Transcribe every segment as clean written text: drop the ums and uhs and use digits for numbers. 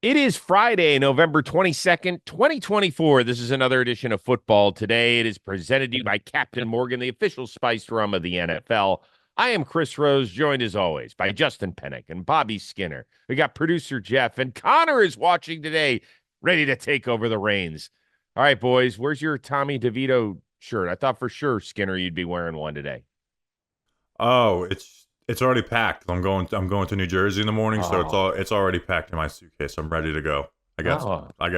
It is Friday, November 22nd, 2024. This is another edition of Football Today. It is presented to you by Captain Morgan, the official spiced rum of the NFL. I am Chris Rose, joined as always by Justin Penik and Bobby Skinner. We got producer Jeff, and Connor is watching today, ready to take over the reins. All right, boys, where's your Tommy DeVito shirt? I thought for sure, Skinner, you'd be wearing one today. Oh, it's already packed. I'm going to New Jersey in the morning, so it's already packed in my suitcase. I'm ready to go. I got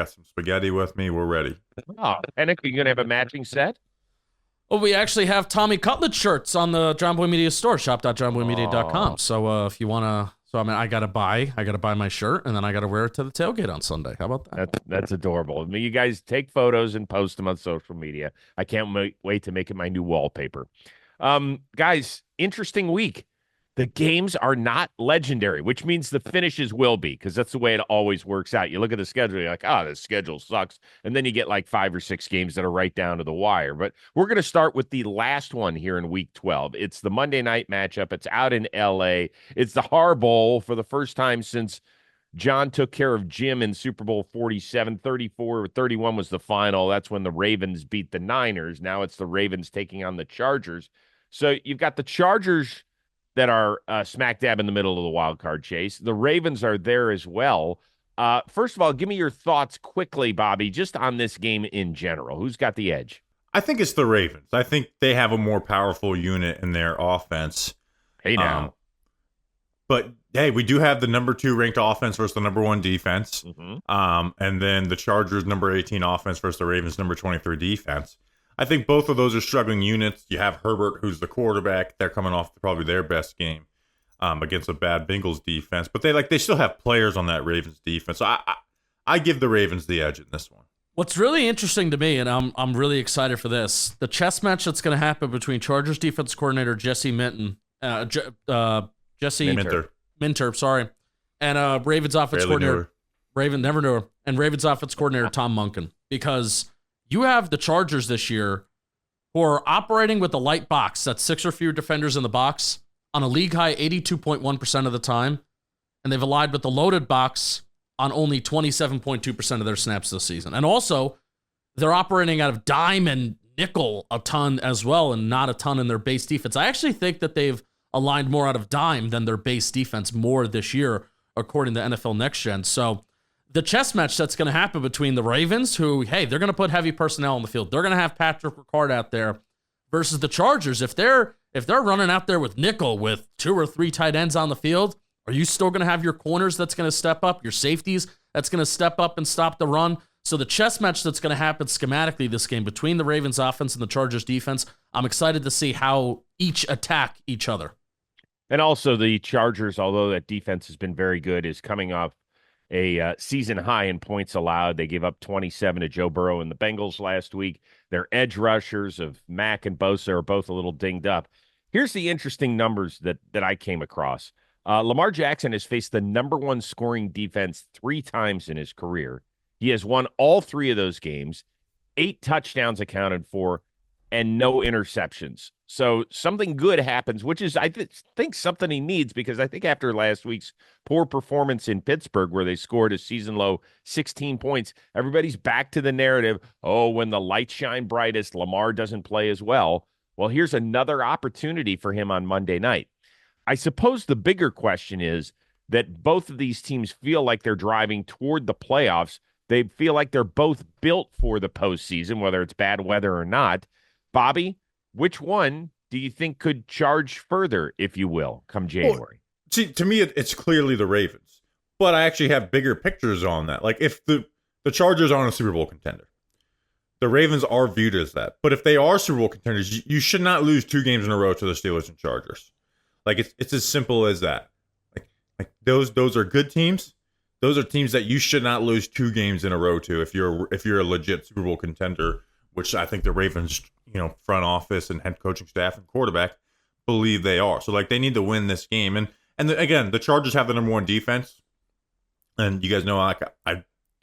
some spaghetti with me. We're ready. Oh, Penik, are you going to have a matching set? Well, we actually have Tommy Cutlet shirts on the John Boy Media store, shop.johnboymedia.com. So if you want to, I got to buy my shirt, and then I got to wear it to the tailgate on Sunday. How about that? That's adorable. I mean, you guys take photos and post them on social media. I can't wait to make it my new wallpaper. Guys, interesting week. The games are not legendary, which means the finishes will be, because that's the way it always works out. You look at the schedule, you're like, the schedule sucks. And then you get like 5 or 6 games that are right down to the wire. But we're going to start with the last one here in week 12. It's the Monday night matchup. It's out in L.A. It's the Harbaugh Bowl for the first time since John took care of Jim in Super Bowl 47. 34-31 was the final. That's when the Ravens beat the Niners. Now it's the Ravens taking on the Chargers. So you've got the Chargers that are smack dab in the middle of the wild card chase. The Ravens are there as well. First of all, give me your thoughts quickly, Bobby, just on this game in general. Who's got the edge? I think it's the Ravens. I think they have a more powerful unit in their offense. Hey, now. But, hey, we do have the number 2 ranked offense versus the number 1 defense. Mm-hmm. And then the Chargers number 18 offense versus the Ravens number 23 defense. I think both of those are struggling units. You have Herbert, who's the quarterback. They're coming off probably their best game against a bad Bengals defense. But they still have players on that Ravens defense. So I give the Ravens the edge in this one. What's really interesting to me, and I'm really excited for this, the chess match that's going to happen between Chargers defense coordinator Jesse Minter, and Ravens offense coordinator Ravens offense coordinator Tom Monken, because you have the Chargers this year who are operating with the light box. That's 6 or fewer defenders in the box on a league high 82.1% of the time. And they've allied with the loaded box on only 27.2% of their snaps this season. And also, they're operating out of dime and nickel a ton as well, and not a ton in their base defense. I actually think that they've aligned more out of dime than their base defense more this year, according to NFL Next Gen. So the chess match that's going to happen between the Ravens, who, hey, they're going to put heavy personnel on the field. They're going to have Patrick Ricard out there, versus the Chargers. If they're running out there with nickel with 2 or 3 tight ends on the field, are you still going to have your corners that's going to step up, your safeties that's going to step up and stop the run? So the chess match that's going to happen schematically this game between the Ravens offense and the Chargers defense, I'm excited to see how each attack each other. And also the Chargers, although that defense has been very good, is coming off a season high in points allowed. They gave up 27 to Joe Burrow and the Bengals last week. Their edge rushers of Mack and Bosa are both a little dinged up. Here's the interesting numbers that I came across. Lamar Jackson has faced the number 1 scoring defense 3 times in his career. He has won all 3 of those games, 8 touchdowns accounted for, and no interceptions. So something good happens, which is, I think, something he needs, because I think after last week's poor performance in Pittsburgh, where they scored a season-low 16 points, everybody's back to the narrative, when the lights shine brightest, Lamar doesn't play as well. Well, here's another opportunity for him on Monday night. I suppose the bigger question is that both of these teams feel like they're driving toward the playoffs. They feel like they're both built for the postseason, whether it's bad weather or not. Bobby, which one do you think could charge further, if you will, come January? Well, see, to me, it's clearly the Ravens. But I actually have bigger pictures on that. Like, if the Chargers aren't a Super Bowl contender, the Ravens are viewed as that. But if they are Super Bowl contenders, you should not lose 2 games in a row to the Steelers and Chargers. Like, it's as simple as that. Like those are good teams. Those are teams that you should not lose 2 games in a row to if you're a legit Super Bowl contender, which I think the Ravens, front office and head coaching staff and quarterback believe they are. So, like, they need to win this game. And again, the Chargers have the number 1 defense. And you guys know I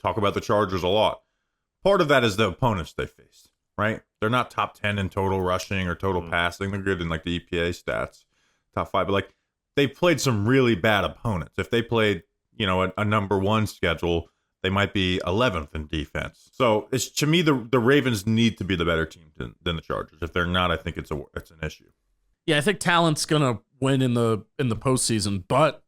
talk about the Chargers a lot. Part of that is the opponents they face, right? They're not top 10 in total rushing or total passing. They're good in, like, the EPA stats, top 5. But, like, they played some really bad opponents. If they played, a number 1 schedule, They might be 11th in defense. So it's to me the Ravens need to be the better team than the Chargers. If they're not, I think it's an issue. Yeah, I think talent's gonna win in the postseason, but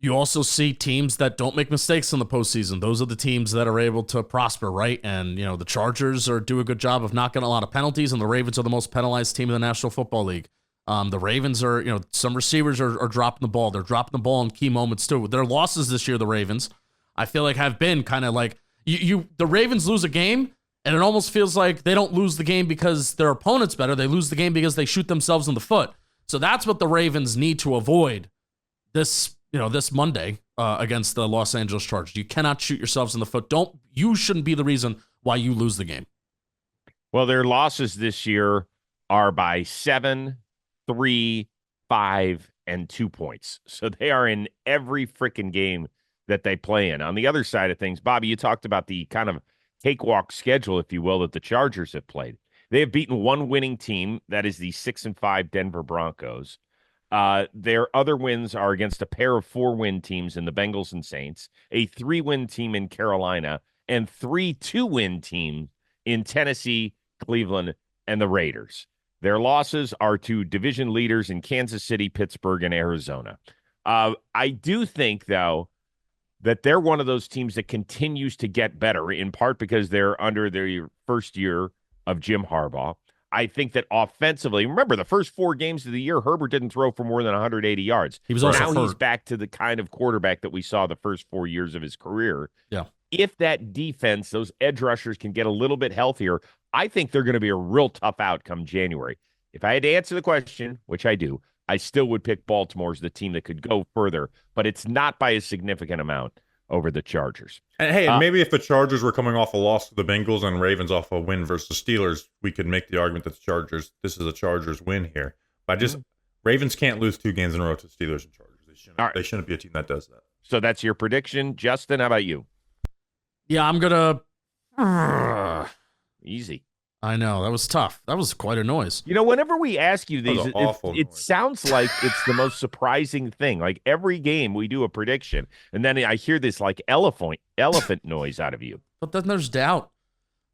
you also see teams that don't make mistakes in the postseason. Those are the teams that are able to prosper, right? And the Chargers do a good job of not getting a lot of penalties, and the Ravens are the most penalized team in the National Football League. The Ravens are, some receivers are dropping the ball. They're dropping the ball in key moments too. Their losses this year, the Ravens, I feel like have been kind of like the Ravens lose a game, and it almost feels like they don't lose the game because their opponent's better. They lose the game because they shoot themselves in the foot. So that's what the Ravens need to avoid this Monday against the Los Angeles Chargers. You cannot shoot yourselves in the foot. You shouldn't be the reason why you lose the game. Well, their losses this year are by 7, 3, 5, and 2 points. So they are in every freaking game that they play in. On the other side of things, Bobby, you talked about the kind of cakewalk schedule, if you will, that the Chargers have played. They have beaten one winning team, that is the 6-5 Denver Broncos. Their other wins are against a pair of 4-win teams in the Bengals and Saints, a 3-win team in Carolina, and 3 2-win teams in Tennessee, Cleveland, and the Raiders. Their losses are to division leaders in Kansas City, Pittsburgh, and Arizona. I do think, though, that they're one of those teams that continues to get better, in part because they're under their first year of Jim Harbaugh. I think that offensively, remember the first 4 games of the year, Herbert didn't throw for more than 180 yards. He was also now hurt. He's back to the kind of quarterback that we saw the first 4 years of his career. Yeah. If that defense, those edge rushers can get a little bit healthier, I think they're going to be a real tough out come January. If I had to answer the question, which I do, I still would pick Baltimore as the team that could go further, but it's not by a significant amount over the Chargers. And hey, maybe if the Chargers were coming off a loss to the Bengals and Ravens off a win versus the Steelers, we could make the argument that this is a Chargers win here. But Ravens can't lose 2 games in a row to the Steelers and Chargers. They shouldn't be a team that does that. So that's your prediction. Justin, how about you? Yeah, I'm going to... Easy. I know. That was tough. That was quite a noise. Whenever we ask you these, it noise. sounds like it's the most surprising thing. Like every game we do a prediction, and then I hear this like elephant noise out of you. But then there's doubt.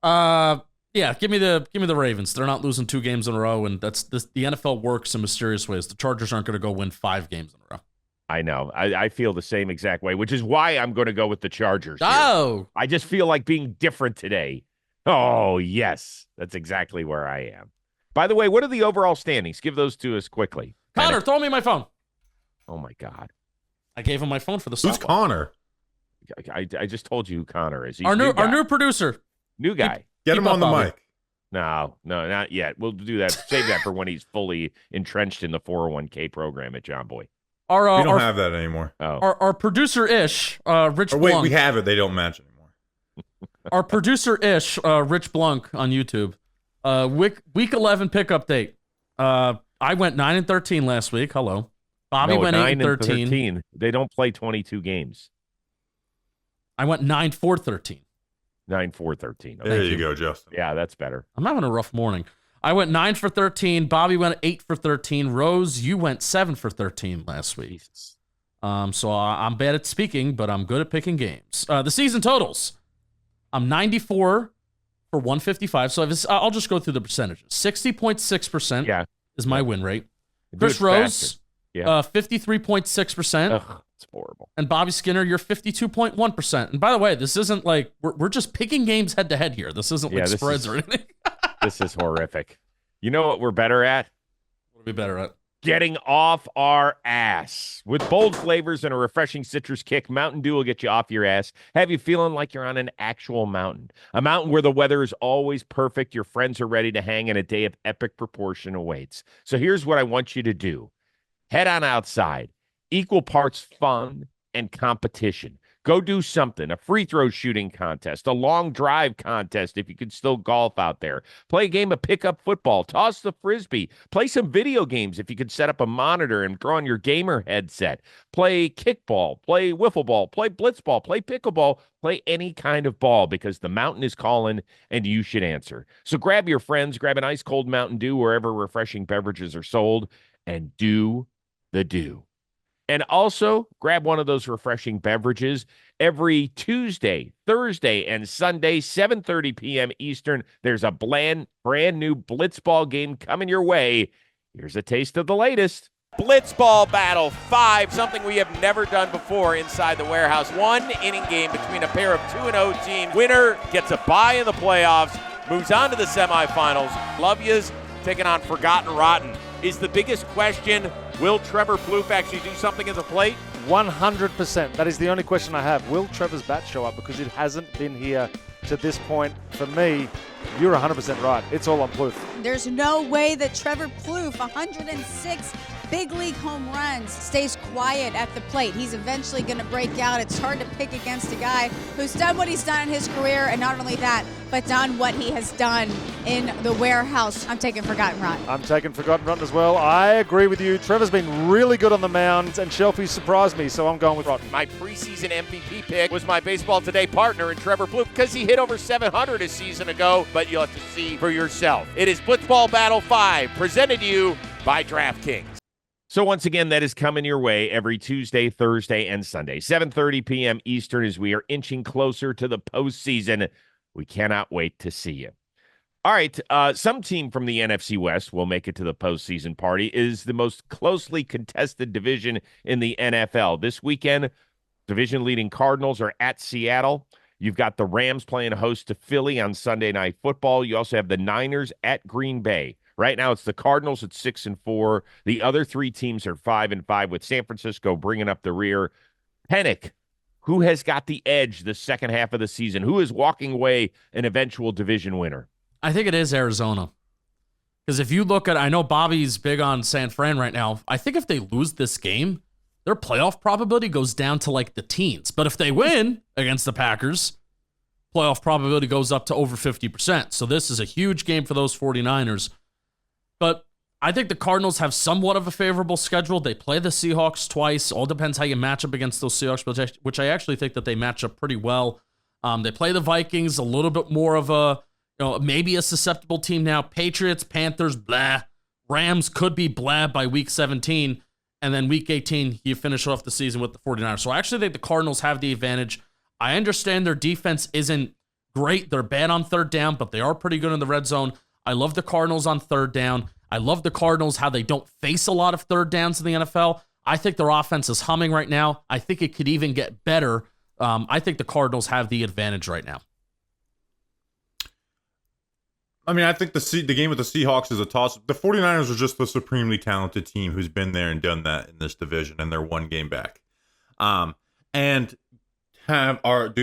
Yeah, give me the Ravens. They're not losing 2 games in a row, and the NFL works in mysterious ways. The Chargers aren't going to go win 5 games in a row. I know. I feel the same exact way, which is why I'm going to go with the Chargers. Oh, here. I just feel like being different today. Oh, yes. That's exactly where I am. By the way, what are the overall standings? Give those to us quickly. Connor, throw me my phone. Oh, my God. I gave him my phone for the Who's softball. Connor? I just told you who Connor is. He's Our new producer. New guy. Get him on the mic. No, not yet. We'll do that. Save that for when he's fully entrenched in the 401k program at John Boy. We don't have that anymore. Oh. Our producer-ish, Rich Or wait, Blunk. we have it. They don't match anymore. Our producer-ish, Rich Blunk on YouTube. Week 11 pick update. I went 9-13 last week. Hello. Bobby went 8-13. They don't play 22 games. I went 9-4-13. 9-4-13. There you go, Justin. Yeah, that's better. I'm having a rough morning. I went 9-13. Bobby went 8-13. Rose, you went 7-13 last week. Jesus. So I'm bad at speaking, but I'm good at picking games. The season totals. I'm 94 for 155. So I'll just go through the percentages. 60.6% is my win rate. Chris Rose, 53.6%. Ugh, it's horrible. And Bobby Skinner, you're 52.1%. And by the way, this isn't like we're just picking games head to head here. This isn't like spreads or anything. This is horrific. You know what we're better at? What are we better at? Getting off our ass. With bold flavors and a refreshing citrus kick, Mountain Dew will get you off your ass, have you feeling like you're on an actual mountain. A mountain where the weather is always perfect, your friends are ready to hang, and a day of epic proportion awaits. So here's what I want you to do. Head on outside. Equal parts fun and competition. Go do something, a free throw shooting contest, a long drive contest if you can still golf out there. Play a game of pickup football, toss the frisbee, play some video games if you can set up a monitor and throw on your gamer headset. Play kickball, play wiffle ball, play blitzball, play pickleball, play any kind of ball because the mountain is calling and you should answer. So grab your friends, grab an ice cold Mountain Dew wherever refreshing beverages are sold, and do the do. And also grab one of those refreshing beverages every Tuesday, Thursday, and Sunday, 7:30 p.m. Eastern. There's a brand new Blitzball game coming your way. Here's a taste of the latest. Blitzball Battle 5, something we have never done before inside the warehouse. 1-inning game between a pair of 2-0 teams. Winner gets a bye in the playoffs, moves on to the semifinals. Love Yous taking on Forgotten Rotten. Is the biggest question, will Trevor Plouffe actually do something at the plate? 100%. That is the only question I have. Will Trevor's bat show up? Because it hasn't been here to this point. For me, you're 100% right. It's all on Plouffe. There's no way that Trevor Plouffe, 106 big league home runs, stays quiet at the plate. He's eventually going to break out. It's hard to pick against a guy who's done what he's done in his career, and not only that, but done what he has done in the warehouse. I'm taking Forgotten Rotten. I'm taking Forgotten Rotten as well. I agree with you. Trevor's been really good on the mound, and Shelfie surprised me, so I'm going with Rotten. My preseason MVP pick was my Baseball Today partner in Trevor Plouffe because he hit over 700 a season ago, but you'll have to see for yourself. It is Blitzball Battle 5, presented to you by DraftKings. So once again, that is coming your way every Tuesday, Thursday, and Sunday, 7:30 p.m. Eastern, as we are inching closer to the postseason. We cannot wait to see you. All right, some team from the NFC West will make it to the postseason party. It is the most closely contested division in the NFL. This weekend, division-leading Cardinals are at Seattle. You've got the Rams playing host to Philly on Sunday Night Football. You also have the Niners at Green Bay. Right now, it's the Cardinals at 6-4. The other three teams are 5-5, with San Francisco bringing up the rear. Penik, who has got the edge the second half of the season? Who is walking away an eventual division winner? I think it is Arizona. Because if you look at, I know Bobby's big on San Fran right now. I think if they lose this game, their playoff probability goes down to like the teens. But if they win against the Packers, playoff probability goes up to over 50%. So this is a huge game for those 49ers. But I think the Cardinals have somewhat of a favorable schedule. They play the Seahawks twice. All depends how you match up against those Seahawks, which I actually think that they match up pretty well. They play the Vikings, a little bit more of a, maybe a susceptible team now. Patriots, Panthers, blah. Rams could be blah by week 17. And then week 18, you finish off the season with the 49ers. So I actually think the Cardinals have the advantage. I understand their defense isn't great. They're bad on third down, but they are pretty good in the red zone. I love the Cardinals on third down. I love the Cardinals, how they don't face a lot of third downs in the NFL. I think their offense is humming right now. I think it could even get better. I think the Cardinals have the advantage right now. I mean, I think the game with the Seahawks is a toss. The 49ers are just the supremely talented team who's been there and done that in this division, and they're one game back. Do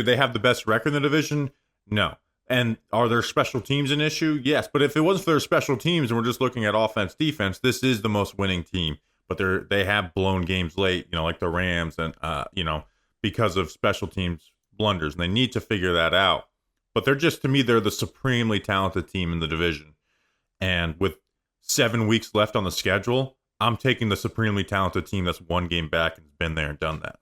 they have the best record in the division? No. And are their special teams an issue? Yes. But if it wasn't for their special teams and we're just looking at offense, defense, this is the most winning team. But they have blown games late, like the Rams and, because of special teams blunders. And they need to figure that out. But they're the supremely talented team in the division. And with 7 weeks left on the schedule, I'm taking the supremely talented team that's one game back and has been there and done that.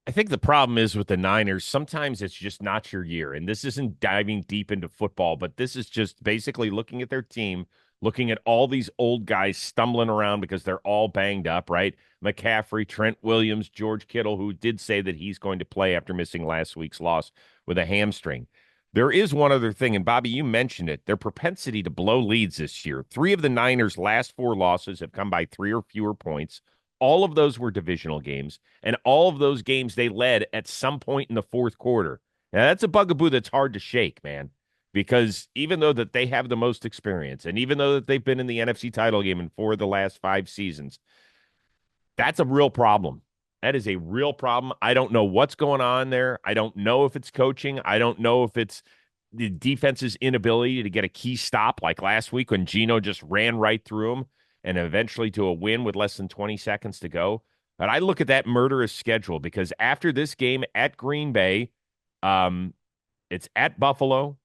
I think the problem is with the Niners, sometimes it's just not your year. And this isn't diving deep into football, but this is just basically looking at their team, looking at all these old guys stumbling around because they're all banged up, right? McCaffrey, Trent Williams, George Kittle, who did say that he's going to play after missing last week's loss with a hamstring. There is one other thing, and Bobby, you mentioned it, their propensity to blow leads this year. 3 of the Niners' last 4 losses have come by 3 or fewer points. All of those were divisional games, and all of those games they led at some point in the fourth quarter. Now, that's a bugaboo that's hard to shake, man, because even though that they have the most experience, and even though that they've been in the NFC title game in 4 of the last 5 seasons, that's a real problem. That is a real problem. I don't know what's going on there. I don't know if it's coaching. I don't know if it's the defense's inability to get a key stop like last week when Geno just ran right through him and eventually to a win with less than 20 seconds to go. But I look at that murderous schedule because after this game at Green Bay, it's at Buffalo,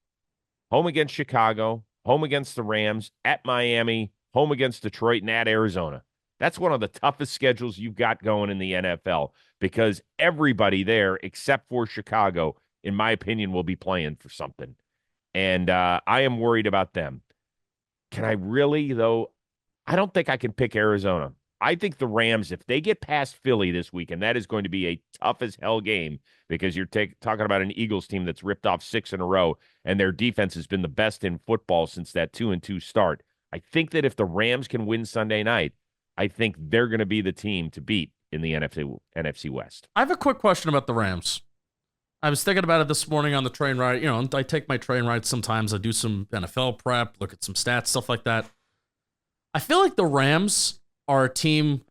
home against Chicago, home against the Rams, at Miami, home against Detroit, and at Arizona. That's one of the toughest schedules you've got going in the NFL because everybody there, except for Chicago, in my opinion, will be playing for something. And I am worried about them. Can I really, though? I don't think I can pick Arizona. I think the Rams, if they get past Philly this week, and that is going to be a tough as hell game because you're talking about an Eagles team that's ripped off 6 in a row, and their defense has been the best in football since that 2-2 start. I think that if the Rams can win Sunday night, I think they're going to be the team to beat in the NFC West. I have a quick question about the Rams. I was thinking about it this morning on the train ride. You know, I take my train rides sometimes. I do some NFL prep, look at some stats, stuff like that. I feel like the Rams are a team,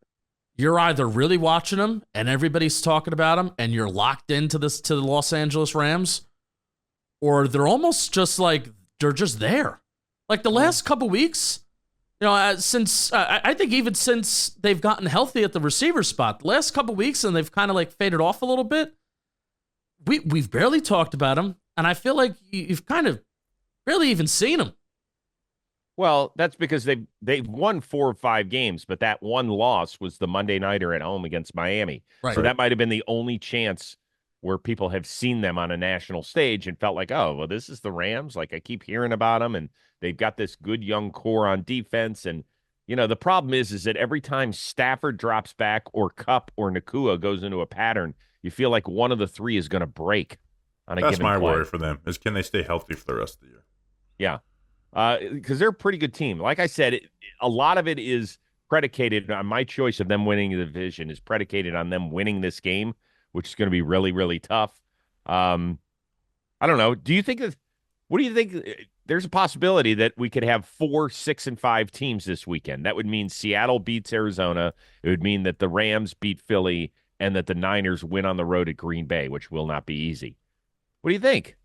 you're either really watching them and everybody's talking about them and you're locked into the Los Angeles Rams, or they're almost just like, they're just there. Like the last couple weeks, you know, since I think even since they've gotten healthy at the receiver spot, the last couple weeks, and they've kind of like faded off a little bit. We've barely talked about them, and I feel like you've kind of barely even seen them. Well, that's because they've won 4 or 5 games, but that one loss was the Monday nighter at home against Miami. Right. So that might have been the only chance where people have seen them on a national stage and felt like, oh, well, this is the Rams. Like I keep hearing about them, and they've got this good young core on defense. And, you know, the problem is that every time Stafford drops back or Kupp or Nakua goes into a pattern, you feel like one of the 3 is going to break on a given play. That's my worry for them, is can they stay healthy for the rest of the year? Yeah. Because they're a pretty good team. Like I said, a lot of it is predicated on my choice of them winning the division is predicated on them winning this game, which is going to be really, really tough. I don't know. What do you think? There's a possibility that we could have 4 6-5 teams this weekend. That would mean Seattle beats Arizona. It would mean that the Rams beat Philly and that the Niners win on the road at Green Bay, which will not be easy. What do you think?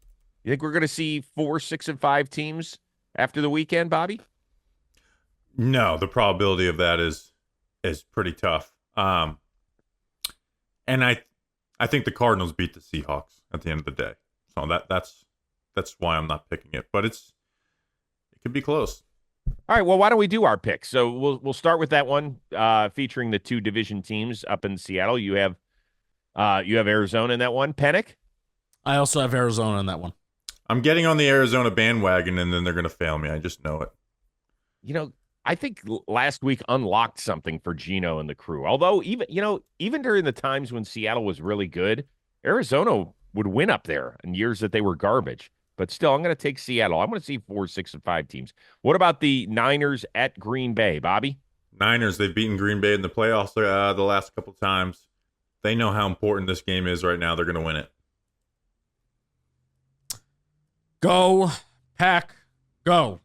You think we're going to see 4 6-5 teams after the weekend, Bobby? No, the probability of that is pretty tough. And I think the Cardinals beat the Seahawks at the end of the day. So that's why I'm not picking it. But it could be close. All right, well, why don't we do our picks? So we'll start with that one featuring the 2 division teams up in Seattle. You have Arizona in that one. Penik? I also have Arizona in that one. I'm getting on the Arizona bandwagon, and then they're going to fail me. I just know it. You know, I think last week unlocked something for Geno and the crew. Although even during the times when Seattle was really good, Arizona would win up there in years that they were garbage. But still, I'm going to take Seattle. I'm going to see 4 6-5 teams. What about the Niners at Green Bay, Bobby? Niners, they've beaten Green Bay in the playoffs the last couple times. They know how important this game is right now. They're going to win it. Go, Pack, go.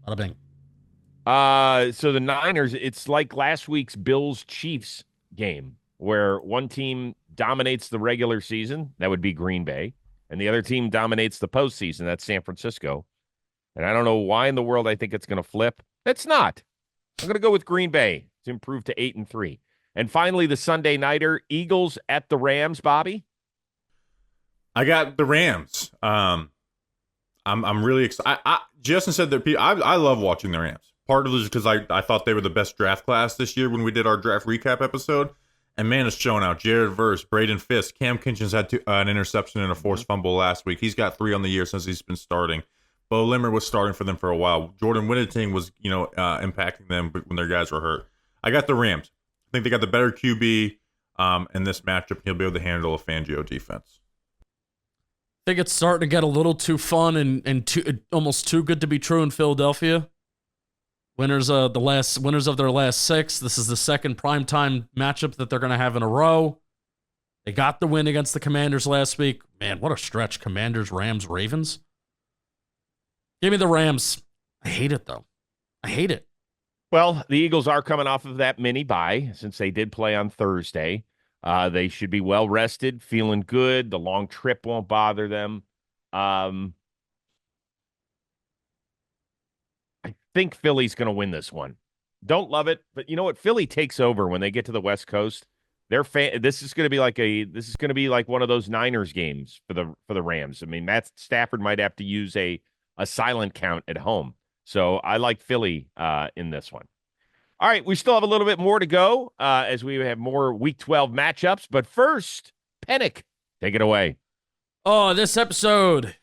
Bada bing. So the Niners, it's like last week's Bills-Chiefs game where one team dominates the regular season. That would be Green Bay. And the other team dominates the postseason. That's San Francisco. And I don't know why in the world I think it's going to flip. It's not. I'm going to go with Green Bay to improve to 8-3. And finally, the Sunday nighter, Eagles at the Rams, Bobby? I got the Rams. I'm really excited. Justin said that I love watching the Rams. Part of it is because I thought they were the best draft class this year when we did our draft recap episode. And man, it's showing out. Jared Verse, Braden Fisk, Cam Kinchins had an interception and a forced fumble last week. He's got 3 on the year since he's been starting. Bo Limmer was starting for them for a while. Jordan Winneting was, impacting them when their guys were hurt. I got the Rams. I think they got the better QB in this matchup. He'll be able to handle a Fangio defense. I think it's starting to get a little too fun and almost too good to be true in Philadelphia. Winners of their last 6. This is the second primetime matchup that they're going to have in a row. They got the win against the Commanders last week. Man, what a stretch. Commanders, Rams, Ravens. Give me the Rams. I hate it, though. I hate it. Well, the Eagles are coming off of that mini bye since they did play on Thursday. They should be well rested, feeling good. The long trip won't bother them. I think Philly's going to win this one. Don't love it, but you know what? Philly takes over when they get to the West Coast. This is going to be like one of those Niners games for the Rams. I mean, Matt Stafford might have to use a silent count at home. So I like Philly in this one. All right, we still have a little bit more to go as we have more Week 12 matchups. But first, Penik, take it away. Oh, this episode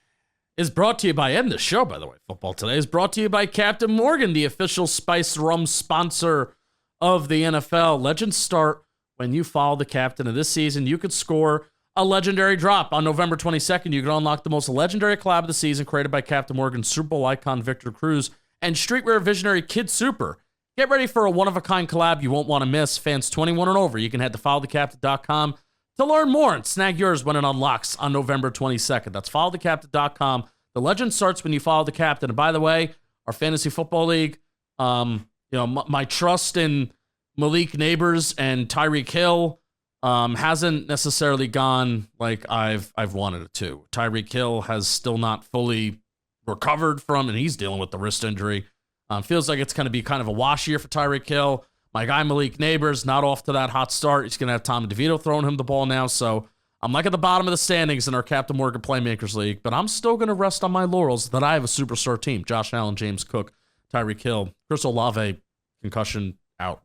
is brought to you by, and the show, by the way, Football Today, is brought to you by Captain Morgan, the official spiced rum sponsor of the NFL. Legends start when you follow the captain of this season. You could score a legendary drop on November 22nd. You can unlock the most legendary collab of the season created by Captain Morgan, Super Bowl icon Victor Cruz, and streetwear visionary Kid Super. Get ready for a one-of-a-kind collab you won't want to miss. Fans 21 and over, you can head to followthecaptain.com to learn more and snag yours when it unlocks on November 22nd. That's followthecaptain.com. The legend starts when you follow the captain. And by the way, our fantasy football league, my trust in Malik Neighbors and Tyreek Hill hasn't necessarily gone like I've wanted it to. Tyreek Hill has still not fully recovered from, and he's dealing with the wrist injury. Feels like it's going to be kind of a wash year for Tyreek Hill. My guy Malik Neighbors not off to that hot start. He's going to have Tommy DeVito throwing him the ball now. So I'm like at the bottom of the standings in our Captain Morgan Playmakers League, but I'm still going to rest on my laurels that I have a superstar team. Josh Allen, James Cook, Tyreek Hill, Chris Olave, concussion out.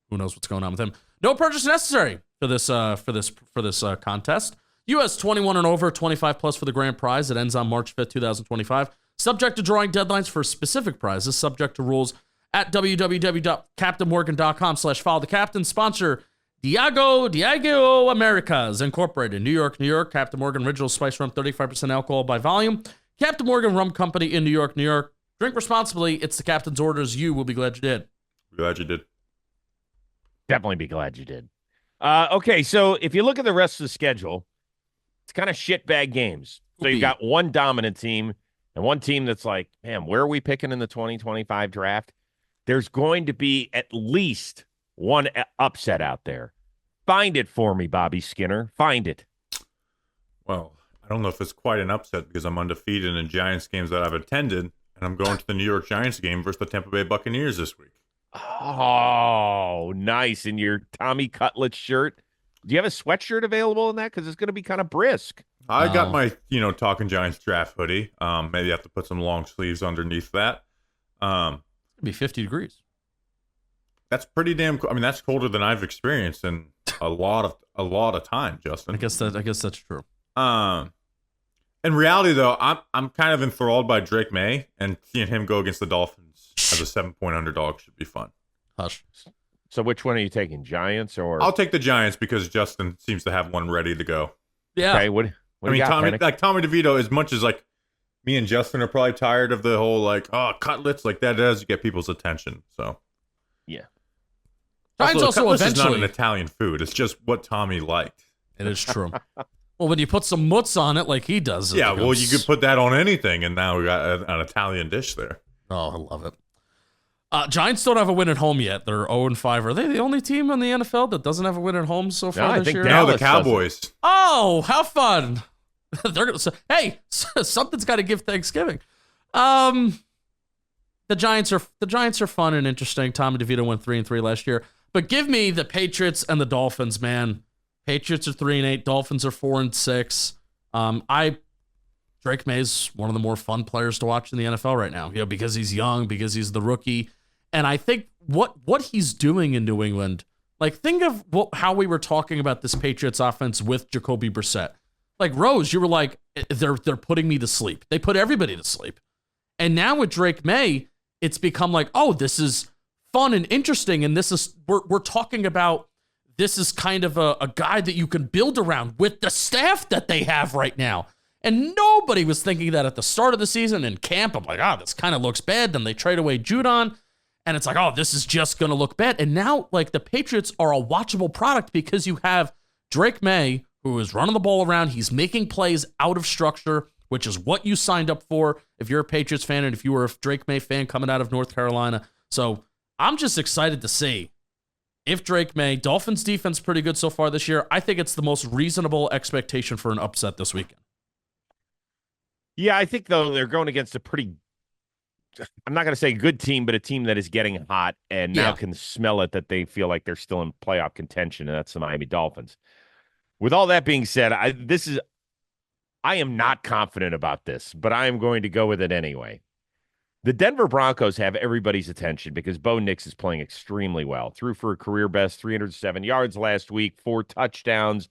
Who knows what's going on with him? No purchase necessary for this contest. US 21 and over, 25 plus for the grand prize. It ends on March 5th, 2025. Subject to drawing deadlines for specific prizes, subject to rules at www.captainmorgan.com/follow the captain. Sponsor Diageo Americas Incorporated, New York, New York. Captain Morgan Original Spice Rum, 35% alcohol by volume. Captain Morgan Rum Company in New York, New York. Drink responsibly. It's the captain's orders. You will be glad you did. Glad you did. Definitely be glad you did. Okay, so if you look at the rest of the schedule, it's kind of shitbag games. So you've got one dominant team and one team that's like, man, where are we picking in the 2025 draft? There's going to be at least one upset out there. Find it for me, Bobby Skinner. Find it. Well, I don't know if it's quite an upset because I'm undefeated in Giants games that I've attended, and I'm going to the New York Giants game versus the Tampa Bay Buccaneers this week. Oh, nice. In your Tommy Cutlets shirt. Do you have a sweatshirt available in that? Because it's going to be kind of brisk. I got my, Talking Giants draft hoodie. Maybe I have to put some long sleeves underneath that. It'll be 50 degrees. That's pretty damn cool. I mean, that's colder than I've experienced in a lot of time, Justin. I guess that's true. In reality, though, I'm kind of enthralled by Drake May, and seeing him go against the Dolphins as a 7-point underdog should be fun. Hush. So which one are you taking, Giants or? I'll take the Giants because Justin seems to have one ready to go. Yeah. Okay, what do you got, Tommy Penik? DeVito, as much as like me and Justin are probably tired of the whole cutlets like that does get people's attention. So yeah. Giants also cutlets eventually is not an Italian food. It's just what Tommy liked. It is true. Well, when you put some mutts on it like he does. Yeah, well, you could put that on anything, and now we got an Italian dish there. Oh, I love it. Giants don't have a win at home yet. They're 0-5. Are they the only team in the NFL that doesn't have a win at home so far this year? No, the Cowboys. Oh, how fun! They're gonna say, hey, something's got to give Thanksgiving. The Giants are fun and interesting. Tommy DeVito went 3-3 last year, but give me the Patriots and the Dolphins, man. Patriots are 3-8. Dolphins are 4-6. Drake May is one of the more fun players to watch in the NFL right now. Because he's young, because he's the rookie. And I think what he's doing in New England, like think of how we were talking about this Patriots offense with Jacoby Brissett. Like Rose, you were like, they're putting me to sleep. They put everybody to sleep. And now with Drake May, it's become like, oh, this is fun and interesting. And this is we're talking about this is kind of a guy that you can build around with the staff that they have right now. And nobody was thinking that at the start of the season in camp. I'm like, this kind of looks bad. Then they trade away Judon. And it's like, this is just going to look bad. And now, like, the Patriots are a watchable product because you have Drake May, who is running the ball around. He's making plays out of structure, which is what you signed up for if you're a Patriots fan and if you were a Drake May fan coming out of North Carolina. So I'm just excited to see if Drake May, Dolphins defense pretty good so far this year. I think it's the most reasonable expectation for an upset this weekend. Yeah, I think, though, they're going against a pretty, I'm not going to say good team, but a team that is getting hot and now can smell it, that they feel like they're still in playoff contention, and that's the Miami Dolphins. With all that being said, I am not confident about this, but I am going to go with it anyway. The Denver Broncos have everybody's attention because Bo Nix is playing extremely well. Threw for a career best 307 yards last week, 4 touchdowns.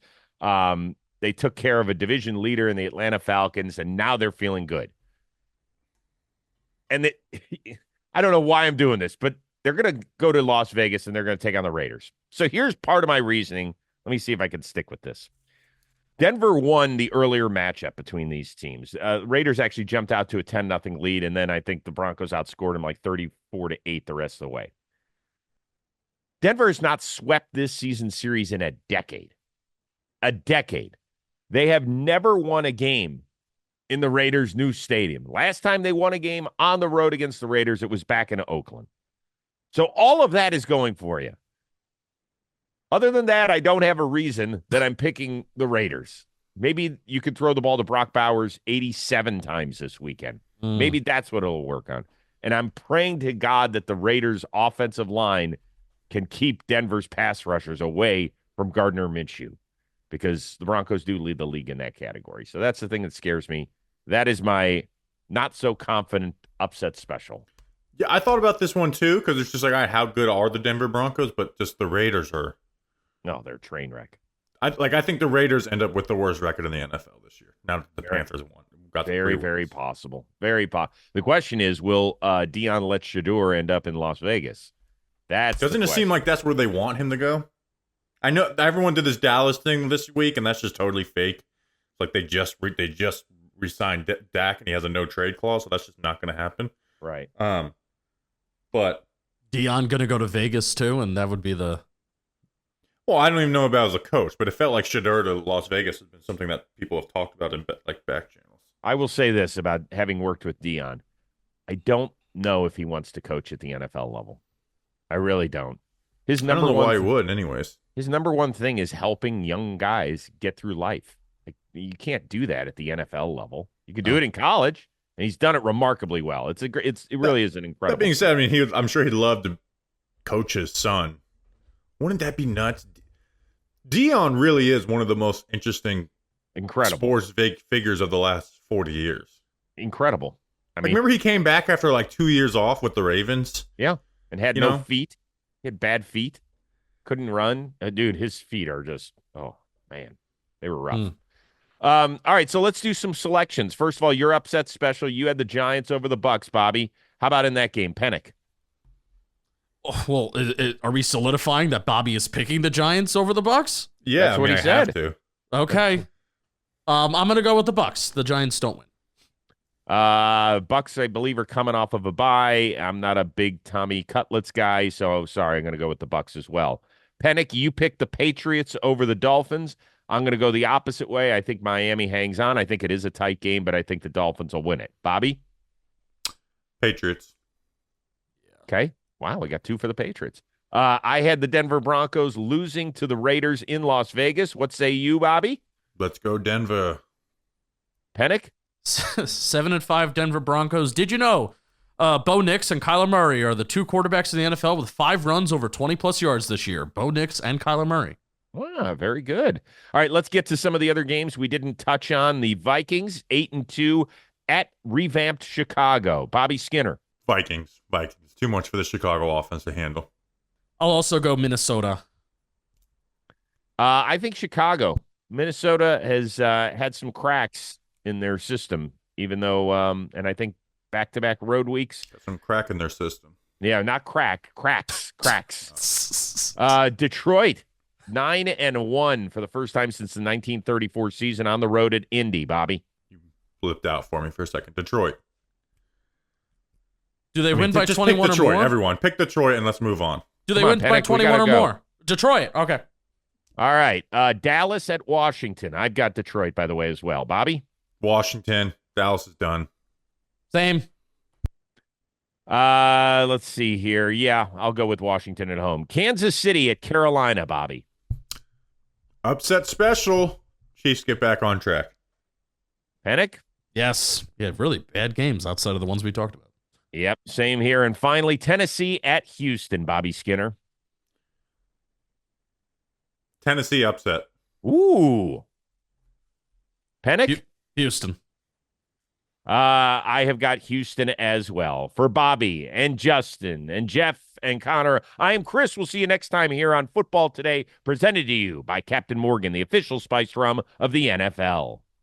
They took care of a division leader in the Atlanta Falcons, and now they're feeling good. And I don't know why I'm doing this, but they're going to go to Las Vegas and they're going to take on the Raiders. So here's part of my reasoning. Let me see if I can stick with this. Denver won the earlier matchup between these teams. Raiders actually jumped out to a 10-0 lead, and then I think the Broncos outscored them like 34-8 the rest of the way. Denver has not swept this season series in a decade. A decade. They have never won a game in the Raiders' new stadium. Last time they won a game on the road against the Raiders, it was back in Oakland. So all of that is going for you. Other than that, I don't have a reason that I'm picking the Raiders. Maybe you could throw the ball to Brock Bowers 87 times this weekend. Maybe that's what it'll work on. And I'm praying to God that the Raiders' offensive line can keep Denver's pass rushers away from Gardner Minshew, because the Broncos do lead the league in that category. So that's the thing that scares me. That is my not-so-confident upset special. Yeah, I thought about this one too, because it's just like, all right, how good are the Denver Broncos? But just the Raiders are... No, they're a train wreck. I think the Raiders end up with the worst record in the NFL this year. Now that the Panthers won. Very possible. The question is, will Dion Letchador end up in Las Vegas? Doesn't it seem like that's where they want him to go? I know everyone did this Dallas thing this week, and that's just totally fake. Like they just re-signed Dak, and he has a no trade clause, so that's just not going to happen. Right. But Dion going to go to Vegas too, and that would be the... Well, I don't even know about as a coach, but it felt like Shedeur to Las Vegas has been something that people have talked about in back channels. I will say this about having worked with Dion. I don't know if he wants to coach at the NFL level. I really don't. I don't know why he would, anyways. His number one thing is helping young guys get through life. Like, you can't do that at the NFL level. You can do it in college, and he's done it remarkably well. It really is an incredible. That being said, I mean, I'm sure he'd love to coach his son. Wouldn't that be nuts? Dion really is one of the most interesting, sports figures of the last 40 years. Incredible. I mean, remember he came back after like 2 years off with the Ravens? Yeah, and had no feet. He had bad feet. Couldn't run. Dude, his feet are just, oh, man. They were rough. All right, so let's do some selections. First of all, your upset special. You had the Giants over the Bucks, Bobby. How about in that game? Penik. Well, are we solidifying that Bobby is picking the Giants over the Bucks? Yeah, that's what he said. Okay. I'm going to go with the Bucks. The Giants don't win. Bucks, I believe, are coming off of a bye. I'm not a big Tommy Cutlets guy, so sorry, I'm going to go with the Bucks as well. Penik, you picked the Patriots over the Dolphins. I'm going to go the opposite way. I think Miami hangs on. I think it is a tight game, but I think the Dolphins will win it. Bobby? Patriots. Okay. Wow, we got two for the Patriots. I had the Denver Broncos losing to the Raiders in Las Vegas. What say you, Bobby? Let's go Denver. Penik? 7-5 Denver Broncos. Did you know Bo Nix and Kyler Murray are the two quarterbacks in the NFL with 5 runs over 20-plus yards this year? Bo Nix and Kyler Murray. Wow, very good. All right, let's get to some of the other games we didn't touch on. The Vikings, 8-2 at revamped Chicago. Bobby Skinner. Vikings. Too much for the Chicago offense to handle. I'll also go Minnesota. I think Chicago. Minnesota has had some cracks in their system, even though, and I think back-to-back road weeks. Got some crack in their system. Yeah, not cracks. Detroit, 9-1 for the first time since the 1934 season on the road at Indy, Bobby. You flipped out for me for a second. Detroit. Do they win by 21 or Detroit, more? Everyone, pick Detroit and let's move on. Do they win by 21 or more? Detroit. Okay. All right. Dallas at Washington. I've got Detroit, by the way, as well. Bobby? Washington. Dallas is done. Same. Let's see here. Yeah, I'll go with Washington at home. Kansas City at Carolina, Bobby. Upset special. Chiefs get back on track. Penik? Yes. Yeah, really bad games outside of the ones we talked about. Yep, same here. And finally, Tennessee at Houston, Bobby Skinner. Tennessee upset. Ooh. Penik? Houston. I have got Houston as well. For Bobby and Justin and Jeff and Connor, I am Chris. We'll see you next time here on Football Today, presented to you by Captain Morgan, the official spice rum of the NFL.